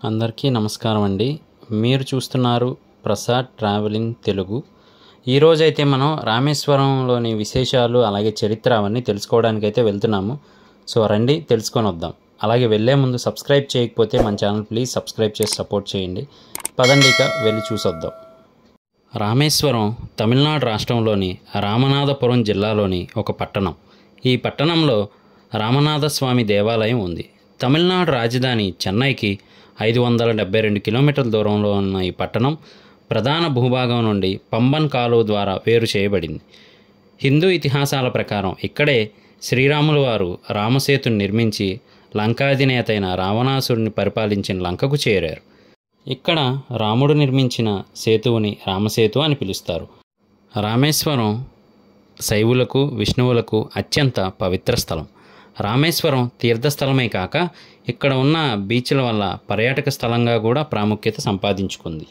అందరికీ నమస్కారం అండి. మీరు చూస్తున్నారు ప్రసాద్ ట్రావెలింగ్ తెలుగు. ఈరోజైతే మనం రామేశ్వరంలోని విశేషాలు అలాగే చరిత్ర అవన్నీ తెలుసుకోవడానికి అయితే వెళ్తున్నాము. సో రండి తెలుసుకొని వద్దాం. అలాగే వెళ్ళే ముందు సబ్స్క్రైబ్ చేయకపోతే మన ఛానల్ ప్లీజ్ సబ్స్క్రైబ్ చేసి సపోర్ట్ చేయండి. పదండి ఇక వెళ్ళి చూసొద్దాం. రామేశ్వరం తమిళనాడు రాష్ట్రంలోని రామనాథపురం జిల్లాలోని ఒక పట్టణం. ఈ పట్టణంలో రామనాథస్వామి దేవాలయం ఉంది. తమిళనాడు రాజధాని చెన్నైకి 572 కిలోమీటర్ల దూరంలో ఉన్న ఈ పట్టణం ప్రధాన భూభాగం నుండి పంబన్ కాలువ ద్వారా వేరు చేయబడింది. హిందూ ఇతిహాసాల ప్రకారం ఇక్కడే శ్రీరాములు వారు రామసేతుని నిర్మించి లంకాధినేత అయిన రావణాసురుని పరిపాలించిన లంకకు చేరారు. ఇక్కడ రాముడు నిర్మించిన సేతువుని రామసేతు అని పిలుస్తారు. రామేశ్వరం శైవులకు విష్ణువులకు అత్యంత పవిత్ర స్థలం. రామేశ్వరం తీర్థస్థలమే కాక ఇక్కడ ఉన్న బీచ్ల వల్ల పర్యాటక స్థలంగా కూడా ప్రాముఖ్యత సంపాదించుకుంది.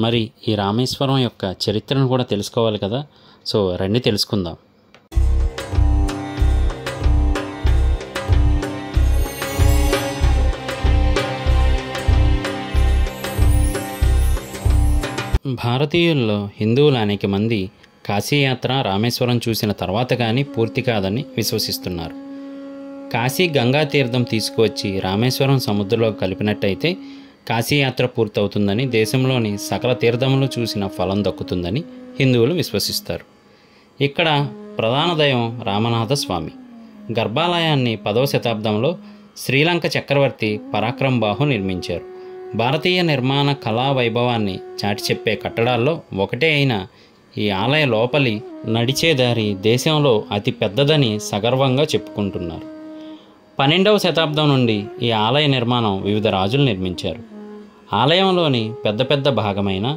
మరి ఈ రామేశ్వరం యొక్క చరిత్రను కూడా తెలుసుకోవాలి కదా. సో రండి తెలుసుకుందాం. భారతీయుల్లో హిందువులు అనేక మంది కాశీయాత్ర రామేశ్వరం చూసిన తర్వాత కానీ పూర్తి కాదని విశ్వసిస్తున్నారు. కాశీ గంగా తీర్థం తీసుకువచ్చి రామేశ్వరం సముద్రంలో కలిపినట్టయితే కాశీయాత్ర పూర్తవుతుందని, దేశంలోని సకల తీర్థములు చూసిన ఫలం దక్కుతుందని హిందువులు విశ్వసిస్తారు. ఇక్కడ ప్రధాన దైవం రామనాథ స్వామి. గర్భాలయాన్ని 10వ శతాబ్దంలో శ్రీలంక చక్రవర్తి పరాక్రమ్ బాహు నిర్మించారు. భారతీయ నిర్మాణ కళా వైభవాన్ని చాటి చెప్పే కట్టడాల్లో ఒకటే అయిన ఈ ఆలయ లోపలి నడిచే దారి దేశంలో అతి పెద్దదని సగర్వంగా చెప్పుకుంటున్నారు. 12వ శతాబ్దం నుండి ఈ ఆలయ నిర్మాణం వివిధ రాజులు నిర్మించారు. ఆలయంలోని పెద్ద పెద్ద భాగమైన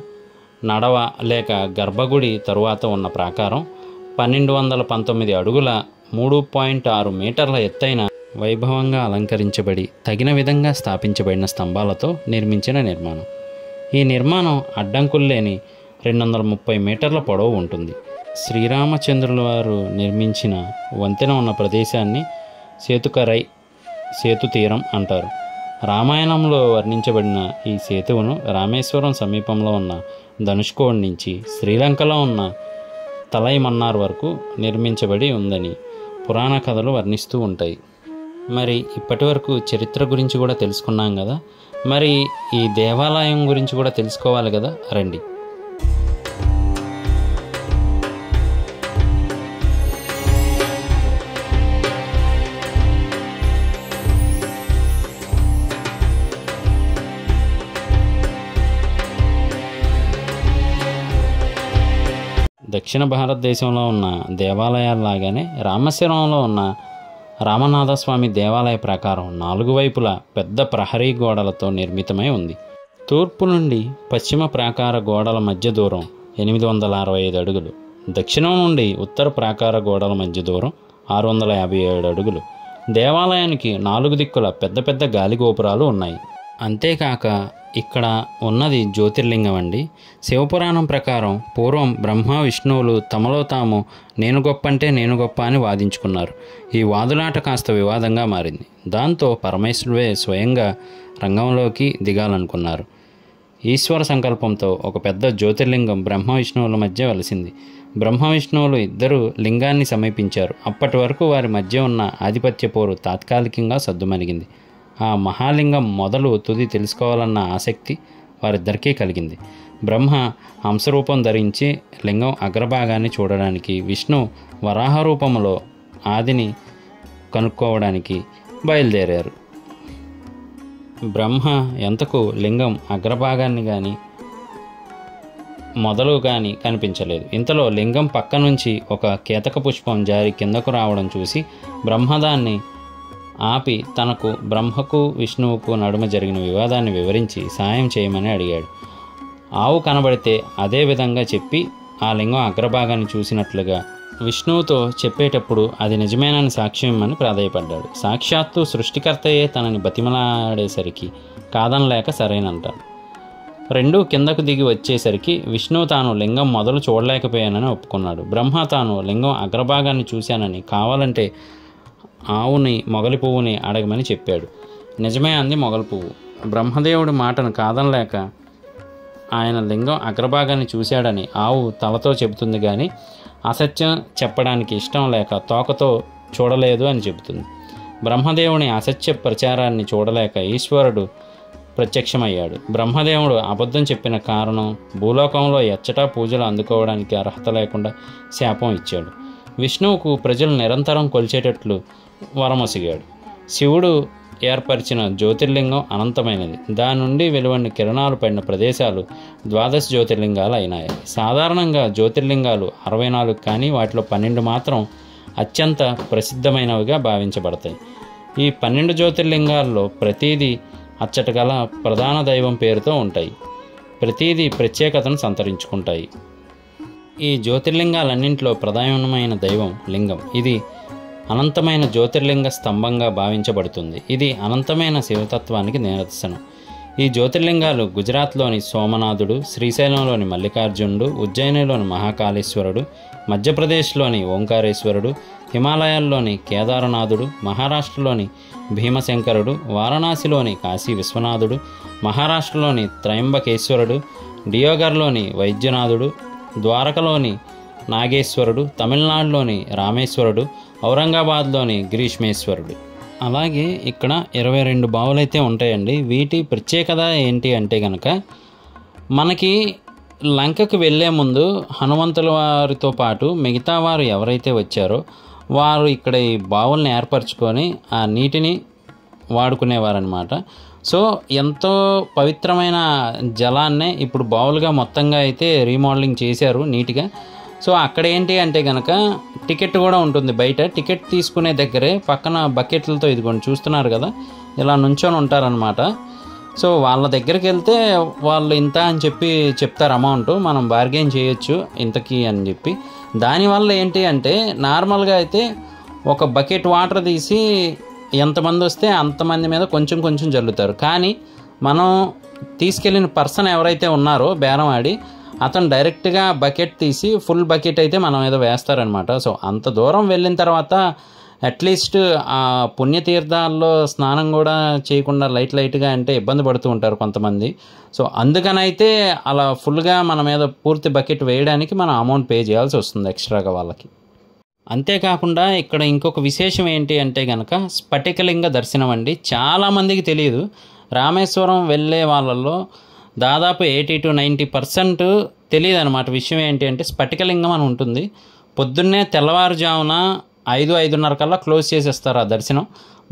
నడవ లేక గర్భగుడి తరువాత ఉన్న ప్రాకారం 1219 అడుగుల 3.6 మీటర్ల ఎత్తైన వైభవంగా అలంకరించబడి తగిన విధంగా స్థాపించబడిన స్తంభాలతో నిర్మించిన నిర్మాణం. ఈ నిర్మాణం అడ్డంకులు లేని 230 మీటర్ల పొడవు ఉంటుంది. శ్రీరామచంద్రుల వారు నిర్మించిన వంతెన ఉన్న ప్రదేశాన్ని సేతుకరై సేతు తీరం అంటారు. రామాయణంలో వర్ణించబడిన ఈ సేతువును రామేశ్వరం సమీపంలో ఉన్న ధనుష్కోడ్ నుంచి శ్రీలంకలో ఉన్న తలైమన్నార్ వరకు నిర్మించబడి ఉందని పురాణ కథలు వర్ణిస్తూ ఉంటాయి. మరి ఇప్పటి వరకు చరిత్ర గురించి కూడా తెలుసుకున్నాం కదా. మరి ఈ దేవాలయం గురించి కూడా తెలుసుకోవాలి కదా. రండి. దక్షిణ భారతదేశంలో ఉన్న దేవాలయాల్లాగానే రామేశ్వరంలో ఉన్న రామనాథస్వామి దేవాలయ ప్రాకారం 4 వైపులా పెద్ద ప్రహరీ గోడలతో నిర్మితమై ఉంది. తూర్పు నుండి పశ్చిమ ప్రాకార గోడల మధ్య దూరం 865 అడుగులు, దక్షిణం నుండి ఉత్తర ప్రాకార గోడల మధ్య దూరం 657 అడుగులు. దేవాలయానికి 4 దిక్కుల పెద్ద పెద్ద గాలి గోపురాలు ఉన్నాయి. అంతేకాక ఇక్కడ ఉన్నది జ్యోతిర్లింగం అండి. శివపురాణం ప్రకారం పూర్వం బ్రహ్మ విష్ణువులు తమలో తాము నేను గొప్ప అంటే నేను గొప్ప అని వాదించుకున్నారు. ఈ వాదులాట కాస్త వివాదంగా మారింది. దాంతో పరమేశ్వరుడే స్వయంగా రంగంలోకి దిగాలనుకున్నారు. ఈశ్వర సంకల్పంతో ఒక పెద్ద జ్యోతిర్లింగం బ్రహ్మ విష్ణువుల మధ్య వెలిసింది. బ్రహ్మ విష్ణువులు ఇద్దరు లింగాన్ని సమీపించారు. అప్పటి వరకు వారి మధ్య ఉన్న ఆధిపత్య పోరు తాత్కాలికంగా సద్దుమణిగింది. ఆ మహాలింగం మొదలు తుది తెలుసుకోవాలన్న ఆసక్తి వారిద్దరికీ కలిగింది. బ్రహ్మ హంసరూపం ధరించి లింగం అగ్రభాగాన్ని చూడడానికి, విష్ణు వరాహ రూపంలో ఆదిని కనుక్కోవడానికి బయలుదేరారు. బ్రహ్మ ఎంతకు లింగం అగ్రభాగాన్ని కానీ మొదలు కానీ కనిపించలేదు. ఇంతలో లింగం పక్క నుంచి ఒక కేతక పుష్పం జారి కిందకు రావడం చూసి బ్రహ్మదాన్ని ఆపి తనకు బ్రహ్మకు విష్ణువుకు నడుమ జరిగిన వివాదాన్ని వివరించి సాయం చేయమని అడిగాడు. ఆవు కనబడితే అదే విధంగా చెప్పి ఆ లింగం అగ్రభాగాన్ని చూసినట్లుగా విష్ణువుతో చెప్పేటప్పుడు అది నిజమేనని సాక్ష్యం ఇమ్మని ప్రాధేయపడ్డాడు. సాక్షాత్తు సృష్టికర్తయే తనని బతిమలాడేసరికి కాదనలేక సరేనంటాడు. రెండూ కిందకు దిగి వచ్చేసరికి విష్ణువు తాను లింగం మొదలు చూడలేకపోయానని ఒప్పుకున్నాడు. బ్రహ్మ తాను లింగం అగ్రభాగాన్ని చూశానని, కావాలంటే ఆవుని మొగలి పువ్వుని అడగమని చెప్పాడు. నిజమే అంది మొగలి పువ్వు. బ్రహ్మదేవుడి మాటను కాదనలేక ఆయన లింగం అగ్రభాగాన్ని చూశాడని ఆవు తలతో చెబుతుంది, కానీ అసత్యం చెప్పడానికి ఇష్టం లేక తోకతో చూడలేదు అని చెబుతుంది. బ్రహ్మదేవుని అసత్య ప్రచారాన్ని చూడలేక ఈశ్వరుడు ప్రత్యక్షమయ్యాడు. బ్రహ్మదేవుడు అబద్ధం చెప్పిన కారణం భూలోకంలో ఎచ్చటా పూజలు అందుకోవడానికి అర్హత లేకుండా శాపం ఇచ్చాడు. విష్ణువుకు ప్రజలు నిరంతరం కొలిచేటట్లు వరమొసిగాడు. శివుడు ఏర్పరిచిన జ్యోతిర్లింగం అనంతమైనది. దాని నుండి వెలువడిన కిరణాలు పడిన ప్రదేశాలు 12 జ్యోతిర్లింగాలు అయినాయి. సాధారణంగా జ్యోతిర్లింగాలు 64, కానీ వాటిలో 12 మాత్రం అత్యంత ప్రసిద్ధమైనవిగా భావించబడతాయి. ఈ 12 జ్యోతిర్లింగాల్లో ప్రతీదీ అచ్చటగల ప్రధాన దైవం పేరుతో ఉంటాయి. ప్రతీదీ ప్రత్యేకతను సంతరించుకుంటాయి. ఈ జ్యోతిర్లింగాలన్నింటిలో ప్రధానమైన దైవం లింగం. ఇది అనంతమైన జ్యోతిర్లింగ స్తంభంగా భావించబడుతుంది. ఇది అనంతమైన శివతత్వానికి నిదర్శనం. ఈ జ్యోతిర్లింగాలు గుజరాత్లోని సోమనాథుడు, శ్రీశైలంలోని మల్లికార్జునుడు, ఉజ్జయినిలోని మహాకాళేశ్వరుడు, మధ్యప్రదేశ్లోని ఓంకారేశ్వరుడు, హిమాలయాల్లోని కేదారనాథుడు, మహారాష్ట్రలోని భీమశంకరుడు, వారణాసిలోని కాశీ విశ్వనాథుడు, మహారాష్ట్రలోని త్రయంబకేశ్వరుడు, డియోగర్లోని వైద్యనాథుడు, ద్వారకలోని నాగేశ్వరుడు, తమిళనాడులోని రామేశ్వరుడు, ఔరంగాబాద్లోని గ్రీష్మేశ్వరుడు. అలాగే ఇక్కడ 22 బావులైతే ఉంటాయండి. వీటి ప్రత్యేకత ఏంటి అంటే కనుక, మనకి లంకకు వెళ్ళే ముందు హనుమంతుల వారితో పాటు మిగతా వారు ఎవరైతే వచ్చారో వారు ఇక్కడ ఈ బావుల్ని ఏర్పరచుకొని ఆ నీటిని వాడుకునేవారనమాట. సో ఎంతో పవిత్రమైన జలాన్నే ఇప్పుడు బావులుగా మొత్తంగా అయితే రీమోడలింగ్ చేశారు నీట్గా. సో అక్కడ ఏంటి అంటే కనుక టికెట్ కూడా ఉంటుంది. బయట టికెట్ తీసుకునే దగ్గరే పక్కన బకెట్లతో, ఇదిగోండి చూస్తున్నారు కదా, ఇలా నుంచొని ఉంటారనమాట. సో వాళ్ళ దగ్గరికి వెళ్తే వాళ్ళు ఇంత అని చెప్పి చెప్తారు అమౌంట్, మనం బార్గెన్ చేయొచ్చు ఇంతకీ అని చెప్పి. దానివల్ల ఏంటి అంటే నార్మల్గా అయితే ఒక బకెట్ వాటర్ తీసి ఎంతమంది వస్తే అంతమంది మీద కొంచెం కొంచెం జల్లుతారు. కానీ మనం తీసుకెళ్ళిన పర్సన్ ఎవరైతే ఉన్నారో బేరం ఆడి, అతను డైరెక్ట్గా బకెట్ తీసి ఫుల్ బకెట్ అయితే మనం ఏదో వేస్తారనమాట. సో అంత దూరం వెళ్ళిన తర్వాత అట్లీస్ట్ ఆ పుణ్యతీర్థాల్లో స్నానం కూడా చేయకుండా లైట్గా అంటే ఇబ్బంది పడుతూ ఉంటారు కొంతమంది. సో అందుకనైతే అలా ఫుల్గా మన మీద పూర్తి బకెట్ వేయడానికి మనం అమౌంట్ పే చేయాల్సి వస్తుంది ఎక్స్ట్రాగా వాళ్ళకి. అంతేకాకుండా ఇక్కడ ఇంకొక విశేషం ఏంటి అంటే కనుక స్ఫటికలింగ దర్శనం అండి. చాలామందికి తెలియదు. రామేశ్వరం వెళ్ళే వాళ్ళల్లో దాదాపు 80 to 90% తెలియదు అనమాట. విషయం ఏంటి అంటే స్ఫటికలింగం అని ఉంటుంది. పొద్దున్నే తెల్లవారుజామున 5-5:30 కల్లా క్లోజ్ చేసేస్తారు ఆ దర్శనం.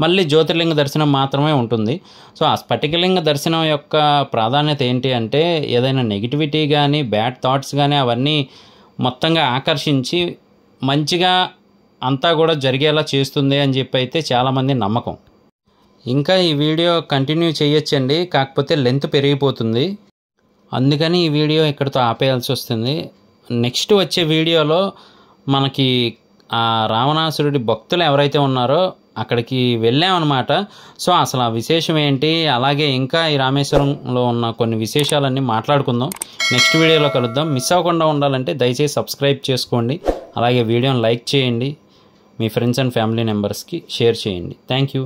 మళ్ళీ జ్యోతిర్లింగ దర్శనం మాత్రమే ఉంటుంది. సో ఆ స్ఫటికలింగ దర్శనం యొక్క ప్రాధాన్యత ఏంటి అంటే ఏదైనా నెగిటివిటీ కానీ బ్యాడ్ థాట్స్ కానీ అవన్నీ మొత్తంగా ఆకర్షించి మంచిగా అంతా కూడా జరిగేలా చేస్తుంది అని చెప్పి అయితే చాలామంది నమ్మకం. ఇంకా ఈ వీడియో కంటిన్యూ చేయొచ్చండి, కాకపోతే లెంత్ పెరిగిపోతుంది. అందుకని ఈ వీడియో ఇక్కడితో ఆపేయాల్సి వస్తుంది. నెక్స్ట్ వచ్చే వీడియోలో మనకి ఆ రావణాసురుడి భక్తులు ఎవరైతే ఉన్నారో అక్కడికి వెళ్ళామన్నమాట. సో అసలు ఆ విశేషం ఏంటి, అలాగే ఇంకా ఈ రామేశ్వరంలో ఉన్న కొన్ని విశేషాలన్నీ మాట్లాడుకుందాం. నెక్స్ట్ వీడియోలో కలుద్దాం. మిస్ అవ్వకుండా ఉండాలంటే దయచేసి సబ్స్క్రైబ్ చేసుకోండి. అలాగే వీడియోని లైక్ చేయండి, మీ ఫ్రెండ్స్ అండ్ ఫ్యామిలీ మెంబర్స్కి షేర్ చేయండి. Thank you.